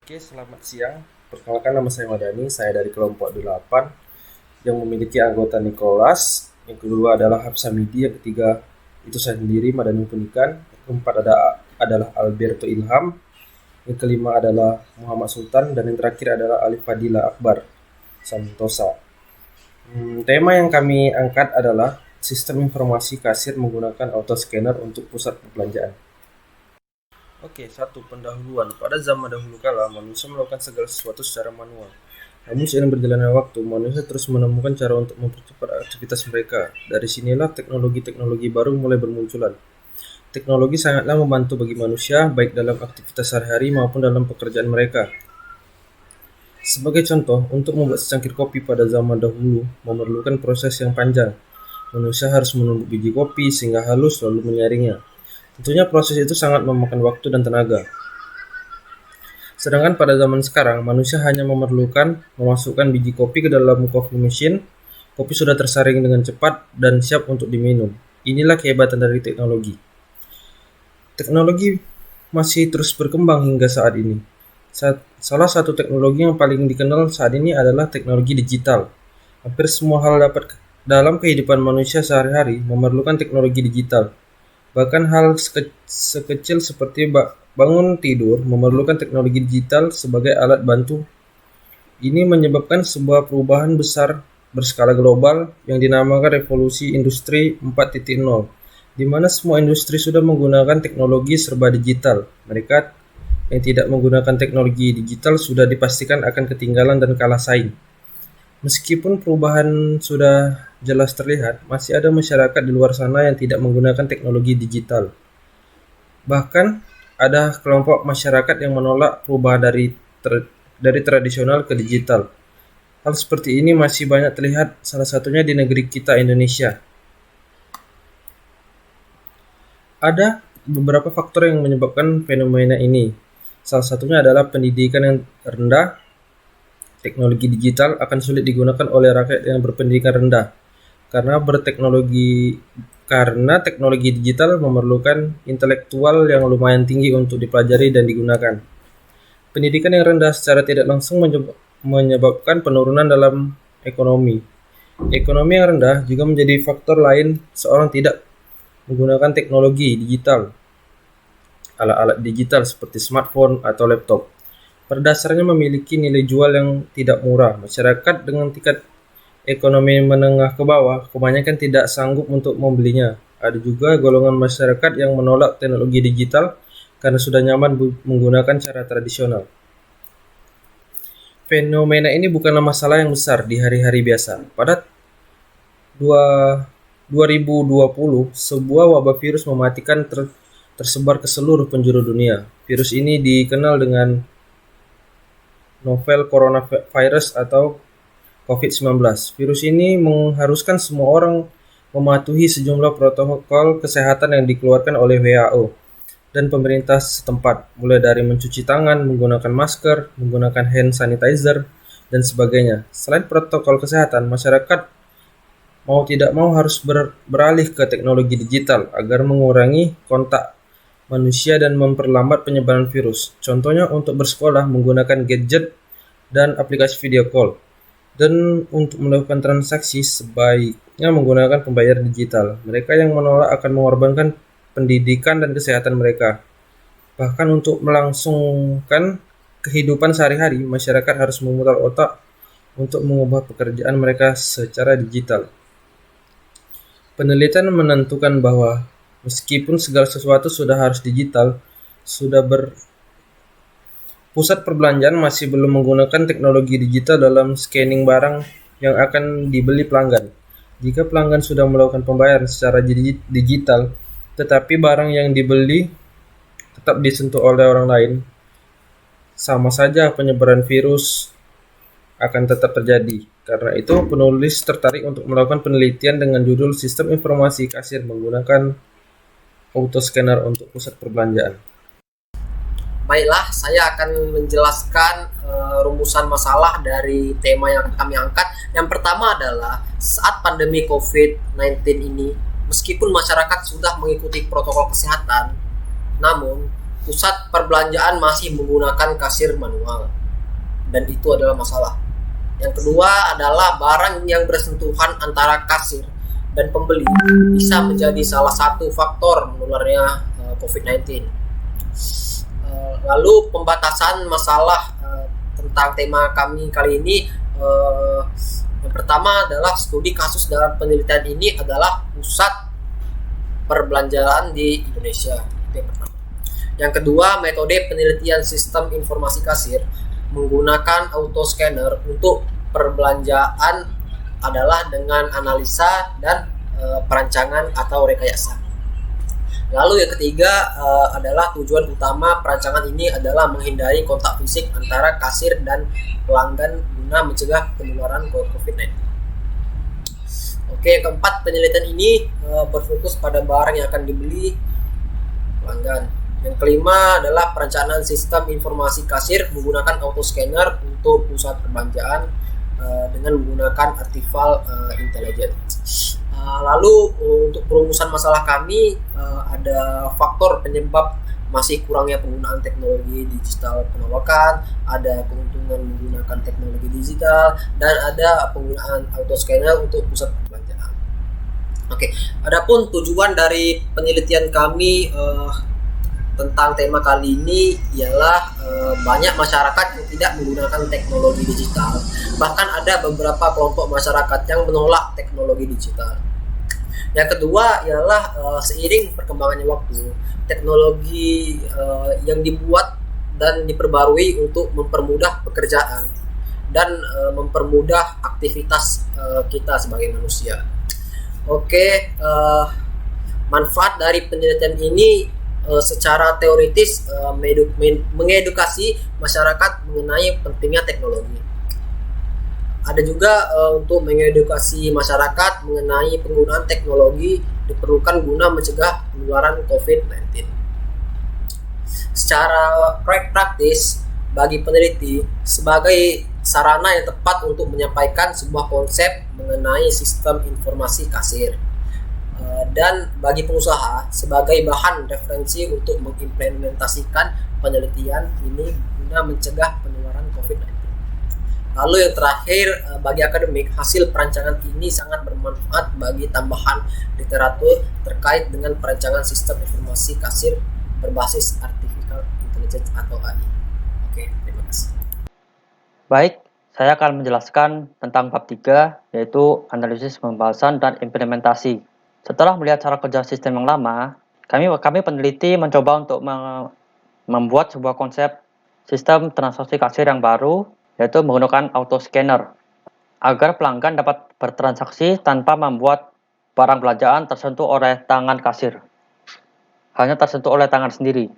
Oke, selamat siang. Perkenalkan nama saya Madani, saya dari kelompok 8 yang memiliki anggota Nicholas. Yang kedua adalah Hapsamidi, yang ketiga itu saya sendiri, Madani Punikan. Yang keempat adalah Alberto Ilham. Yang kelima adalah Muhammad Sultan dan yang terakhir adalah Alif Fadila Akbar Santosa. Tema yang kami angkat adalah sistem informasi kasir menggunakan auto scanner untuk pusat perbelanjaan. Oke, satu pendahuluan. Pada zaman dahulu kala, manusia melakukan segala sesuatu secara manual. Namun seiring berjalannya waktu, manusia terus menemukan cara untuk mempercepat aktivitas mereka. Dari sinilah teknologi-teknologi baru mulai bermunculan. Teknologi sangatlah membantu bagi manusia, baik dalam aktivitas sehari-hari maupun dalam pekerjaan mereka. Sebagai contoh, untuk membuat secangkir kopi pada zaman dahulu memerlukan proses yang panjang. Manusia harus menumbuk biji kopi sehingga halus lalu menyaringnya. Tentunya proses itu sangat memakan waktu dan tenaga. Sedangkan pada zaman sekarang, manusia hanya memerlukan memasukkan biji kopi ke dalam coffee machine, kopi sudah tersaring dengan cepat dan siap untuk diminum. Inilah kehebatan dari teknologi. Teknologi masih terus berkembang hingga saat ini. Salah satu teknologi yang paling dikenal saat ini adalah teknologi digital. Hampir semua hal dalam kehidupan manusia sehari-hari memerlukan teknologi digital. Bahkan hal sekecil seperti bangun tidur memerlukan teknologi digital sebagai alat bantu. Ini menyebabkan sebuah perubahan besar berskala global yang dinamakan revolusi industri 4.0, di mana semua industri sudah menggunakan teknologi serba digital. Mereka yang tidak menggunakan teknologi digital sudah dipastikan akan ketinggalan dan kalah saing. Meskipun perubahan sudah jelas terlihat, masih ada masyarakat di luar sana yang tidak menggunakan teknologi digital. Bahkan ada kelompok masyarakat yang menolak perubahan dari tradisional ke digital. Hal seperti ini masih banyak terlihat, salah satunya di negeri kita Indonesia. Ada beberapa faktor yang menyebabkan fenomena ini. Salah satunya adalah pendidikan yang rendah. Teknologi digital akan sulit digunakan oleh rakyat yang berpendidikan rendah karena teknologi digital memerlukan intelektual yang lumayan tinggi untuk dipelajari dan digunakan. Pendidikan yang rendah secara tidak langsung menyebabkan penurunan dalam ekonomi. Ekonomi yang rendah juga menjadi faktor lain seorang tidak menggunakan teknologi digital, alat-alat digital seperti smartphone atau laptop. Pada dasarnya memiliki nilai jual yang tidak murah. Masyarakat dengan tingkat ekonomi menengah ke bawah kebanyakan tidak sanggup untuk membelinya. Ada juga golongan masyarakat yang menolak teknologi digital karena sudah nyaman menggunakan cara tradisional. Fenomena ini bukanlah masalah yang besar di hari-hari biasa. Pada 2020, sebuah wabah virus mematikan tersebar ke seluruh penjuru dunia. Virus ini dikenal dengan novel coronavirus atau COVID-19. Virus ini mengharuskan semua orang mematuhi sejumlah protokol kesehatan yang dikeluarkan oleh WHO dan pemerintah setempat, mulai dari mencuci tangan, menggunakan masker, menggunakan hand sanitizer, dan sebagainya. Selain protokol kesehatan, masyarakat mau tidak mau harus beralih ke teknologi digital agar mengurangi kontak manusia dan memperlambat penyebaran virus. Contohnya untuk bersekolah menggunakan gadget dan aplikasi video call. Dan untuk melakukan transaksi sebaiknya menggunakan pembayaran digital. Mereka yang menolak akan mengorbankan pendidikan dan kesehatan mereka. Bahkan untuk melangsungkan kehidupan sehari-hari, masyarakat harus memutar otak untuk mengubah pekerjaan mereka secara digital. Penelitian menentukan bahwa meskipun segala sesuatu sudah harus digital, pusat perbelanjaan masih belum menggunakan teknologi digital dalam scanning barang yang akan dibeli pelanggan. Jika pelanggan sudah melakukan pembayaran secara digital, tetapi barang yang dibeli tetap disentuh oleh orang lain, sama saja penyebaran virus akan tetap terjadi. Karena itu, penulis tertarik untuk melakukan penelitian dengan judul Sistem Informasi Kasir menggunakan Autoscanner untuk Pusat Perbelanjaan. Baiklah, saya akan menjelaskan rumusan masalah dari tema yang kami angkat. Yang pertama adalah saat pandemi COVID-19 ini, meskipun masyarakat sudah mengikuti protokol kesehatan, namun pusat perbelanjaan masih menggunakan kasir manual, dan itu adalah masalah. Yang kedua adalah barang yang bersentuhan antara kasir dan pembeli bisa menjadi salah satu faktor menularnya COVID-19. Lalu pembatasan masalah tentang tema kami kali ini, yang pertama adalah studi kasus dalam penelitian ini adalah pusat perbelanjaan di Indonesia. Itu yang pertama. Yang kedua, metode penelitian sistem informasi kasir menggunakan auto scanner untuk perbelanjaan adalah dengan analisa dan perancangan atau rekayasa. Lalu yang ketiga adalah tujuan utama perancangan ini adalah menghindari kontak fisik antara kasir dan pelanggan guna mencegah penularan COVID-19. Oke, yang keempat, penelitian ini berfokus pada barang yang akan dibeli pelanggan. Yang kelima adalah perencanaan sistem informasi kasir menggunakan auto scanner untuk pusat perbelanjaan dengan menggunakan artificial intelligence. Lalu untuk perumusan masalah kami, ada faktor penyebab masih kurangnya penggunaan teknologi digital penolakan, ada keuntungan menggunakan teknologi digital, dan ada penggunaan auto scanner untuk pusat perbelanjaan. Oke, adapun tujuan dari penelitian kami tentang tema kali ini ialah banyak masyarakat yang tidak menggunakan teknologi digital. Bahkan ada beberapa kelompok masyarakat yang menolak teknologi digital. Yang kedua ialah seiring perkembangannya waktu, teknologi yang dibuat dan diperbarui untuk mempermudah pekerjaan dan mempermudah aktivitas kita sebagai manusia. Oke, manfaat dari penelitian ini secara teoritis mengedukasi masyarakat mengenai pentingnya teknologi. Ada juga untuk mengedukasi masyarakat mengenai penggunaan teknologi diperlukan guna mencegah penularan COVID-19. Secara praktis, bagi peneliti sebagai sarana yang tepat untuk menyampaikan sebuah konsep mengenai sistem informasi kasir, dan bagi pengusaha sebagai bahan referensi untuk mengimplementasikan penelitian ini guna mencegah penularan COVID-19. Lalu yang terakhir, bagi akademik, hasil perancangan ini sangat bermanfaat bagi tambahan literatur terkait dengan perancangan sistem informasi kasir berbasis artificial intelligence atau AI. Oke, terima kasih. Baik, saya akan menjelaskan tentang bab 3, yaitu analisis pembahasan dan implementasi. Setelah melihat cara kerja sistem yang lama, kami peneliti mencoba untuk membuat sebuah konsep sistem transaksi kasir yang baru, yaitu menggunakan auto scanner, agar pelanggan dapat bertransaksi tanpa membuat barang belanjaan tersentuh oleh tangan kasir, hanya tersentuh oleh tangan sendiri.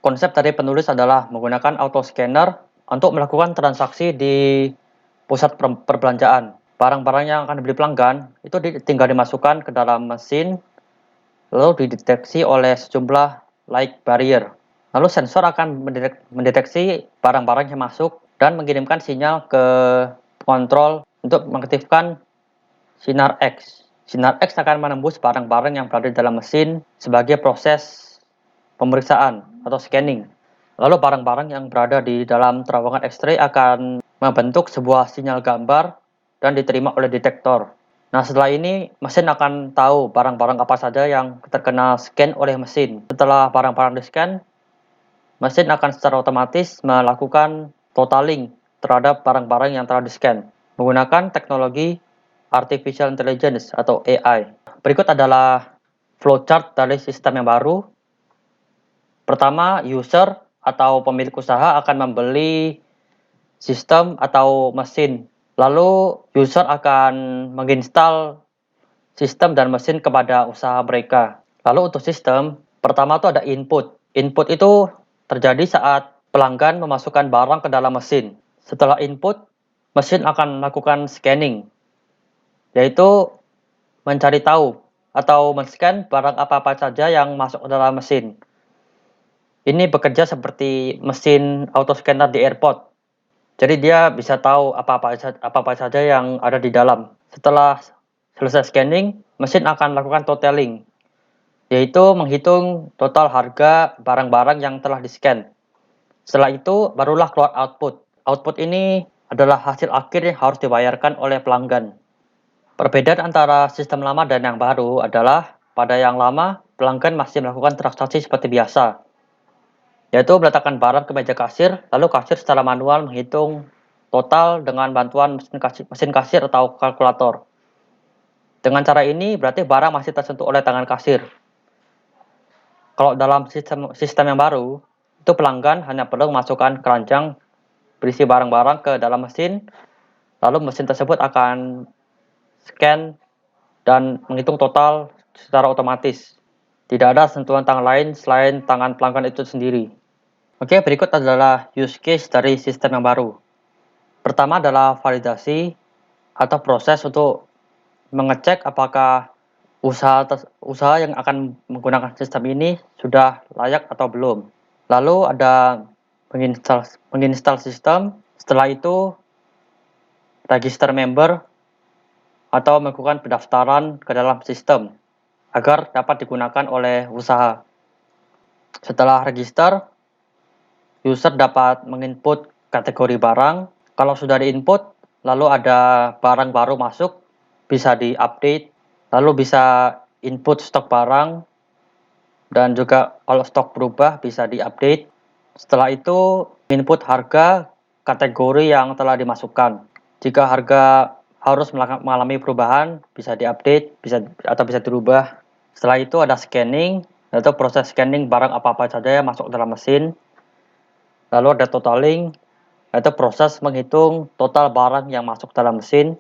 Konsep dari penulis adalah menggunakan auto scanner untuk melakukan transaksi di pusat perbelanjaan. Barang-barang yang akan dibeli pelanggan itu tinggal dimasukkan ke dalam mesin, lalu dideteksi oleh sejumlah light barrier. Lalu sensor akan mendeteksi barang-barang yang masuk dan mengirimkan sinyal ke kontrol untuk mengaktifkan sinar X. Sinar X akan menembus barang-barang yang berada di dalam mesin sebagai proses pemeriksaan atau scanning. Lalu barang-barang yang berada di dalam terowongan X-ray akan membentuk sebuah sinyal gambar dan diterima oleh detektor. Nah, setelah ini mesin akan tahu barang-barang apa saja yang terkena scan oleh mesin. Setelah barang-barang di-scan, mesin akan secara otomatis melakukan totaling terhadap barang-barang yang telah di-scan menggunakan teknologi artificial intelligence atau AI. Berikut adalah flowchart dari sistem yang baru. Pertama, user atau pemilik usaha akan membeli sistem atau mesin. Lalu user akan menginstal sistem dan mesin kepada usaha mereka. Lalu untuk sistem, pertama itu ada input. Input itu terjadi saat pelanggan memasukkan barang ke dalam mesin. Setelah input, mesin akan melakukan scanning, yaitu mencari tahu atau men-scan barang apa-apa saja yang masuk ke dalam mesin. Ini bekerja seperti mesin auto scanner di airport. Jadi dia bisa tahu apa-apa saja yang ada di dalam. Setelah selesai scanning, mesin akan melakukan totaling. yaitu menghitung total harga barang-barang yang telah di-scan. Setelah itu, barulah keluar output. Output ini adalah hasil akhir yang harus dibayarkan oleh pelanggan. Perbedaan antara sistem lama dan yang baru adalah, pada yang lama, pelanggan masih melakukan transaksi seperti biasa, yaitu meletakkan barang ke meja kasir, lalu kasir secara manual menghitung total dengan bantuan mesin kasir atau kalkulator. Dengan cara ini, berarti barang masih tersentuh oleh tangan kasir. Kalau dalam sistem yang baru, itu pelanggan hanya perlu memasukkan keranjang berisi barang-barang ke dalam mesin, lalu mesin tersebut akan scan dan menghitung total secara otomatis. Tidak ada sentuhan tangan lain selain tangan pelanggan itu sendiri. Oke, berikut adalah use case dari sistem yang baru. Pertama adalah validasi atau proses untuk mengecek apakah usaha yang akan menggunakan sistem ini sudah layak atau belum. Lalu ada menginstal sistem, setelah itu register member atau melakukan pendaftaran ke dalam sistem agar dapat digunakan oleh usaha. Setelah register, user dapat menginput kategori barang. Kalau sudah diinput, lalu ada barang baru masuk, bisa diupdate, lalu bisa input stok barang, dan juga kalau stok berubah bisa diupdate. Setelah itu, input harga kategori yang telah dimasukkan. Jika harga harus mengalami perubahan, bisa diupdate, bisa dirubah. Setelah itu ada scanning, yaitu proses scanning barang apa-apa saja yang masuk dalam mesin. Lalu ada totaling, yaitu proses menghitung total barang yang masuk dalam mesin.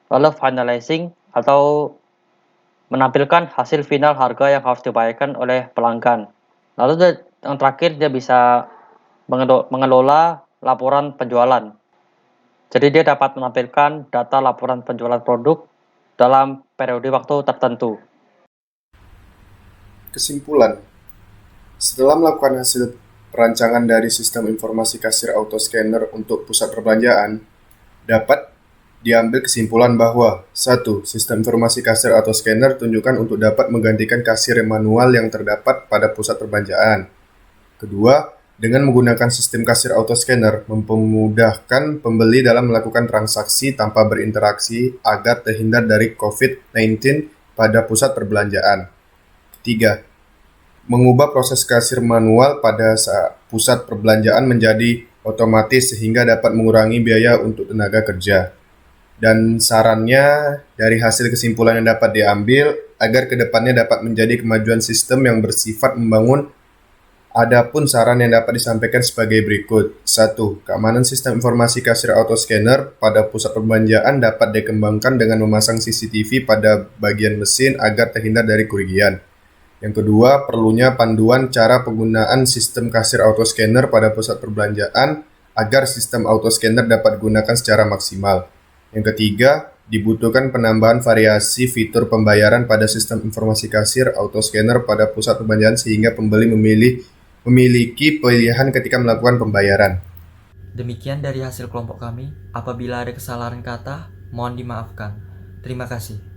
Lalu finalizing, atau menampilkan hasil final harga yang harus dibayarkan oleh pelanggan. Lalu yang terakhir, dia bisa mengelola laporan penjualan. Jadi dia dapat menampilkan data laporan penjualan produk dalam periode waktu tertentu. Kesimpulan, setelah melakukan hasil perancangan dari sistem informasi kasir autoscanner untuk pusat perbelanjaan, dapat diambil kesimpulan bahwa 1. Sistem informasi kasir autoscanner tunjukkan untuk dapat menggantikan kasir manual yang terdapat pada pusat perbelanjaan. Kedua, dengan menggunakan sistem kasir autoscanner mempermudahkan pembeli dalam melakukan transaksi tanpa berinteraksi agar terhindar dari COVID-19 pada pusat perbelanjaan. 3. Mengubah proses kasir manual pada pusat perbelanjaan menjadi otomatis sehingga dapat mengurangi biaya untuk tenaga kerja. Dan sarannya dari hasil kesimpulan yang dapat diambil agar kedepannya dapat menjadi kemajuan sistem yang bersifat membangun. Adapun saran yang dapat disampaikan sebagai berikut. 1. Keamanan sistem informasi kasir autoscanner pada pusat perbelanjaan dapat dikembangkan dengan memasang CCTV pada bagian mesin agar terhindar dari kerugian. Yang kedua, perlunya panduan cara penggunaan sistem kasir autoscanner pada pusat perbelanjaan agar sistem autoscanner dapat digunakan secara maksimal. Yang ketiga, dibutuhkan penambahan variasi fitur pembayaran pada sistem informasi kasir autoscanner pada pusat perbelanjaan sehingga pembeli memiliki pilihan ketika melakukan pembayaran. Demikian dari hasil kelompok kami. Apabila ada kesalahan kata, mohon dimaafkan. Terima kasih.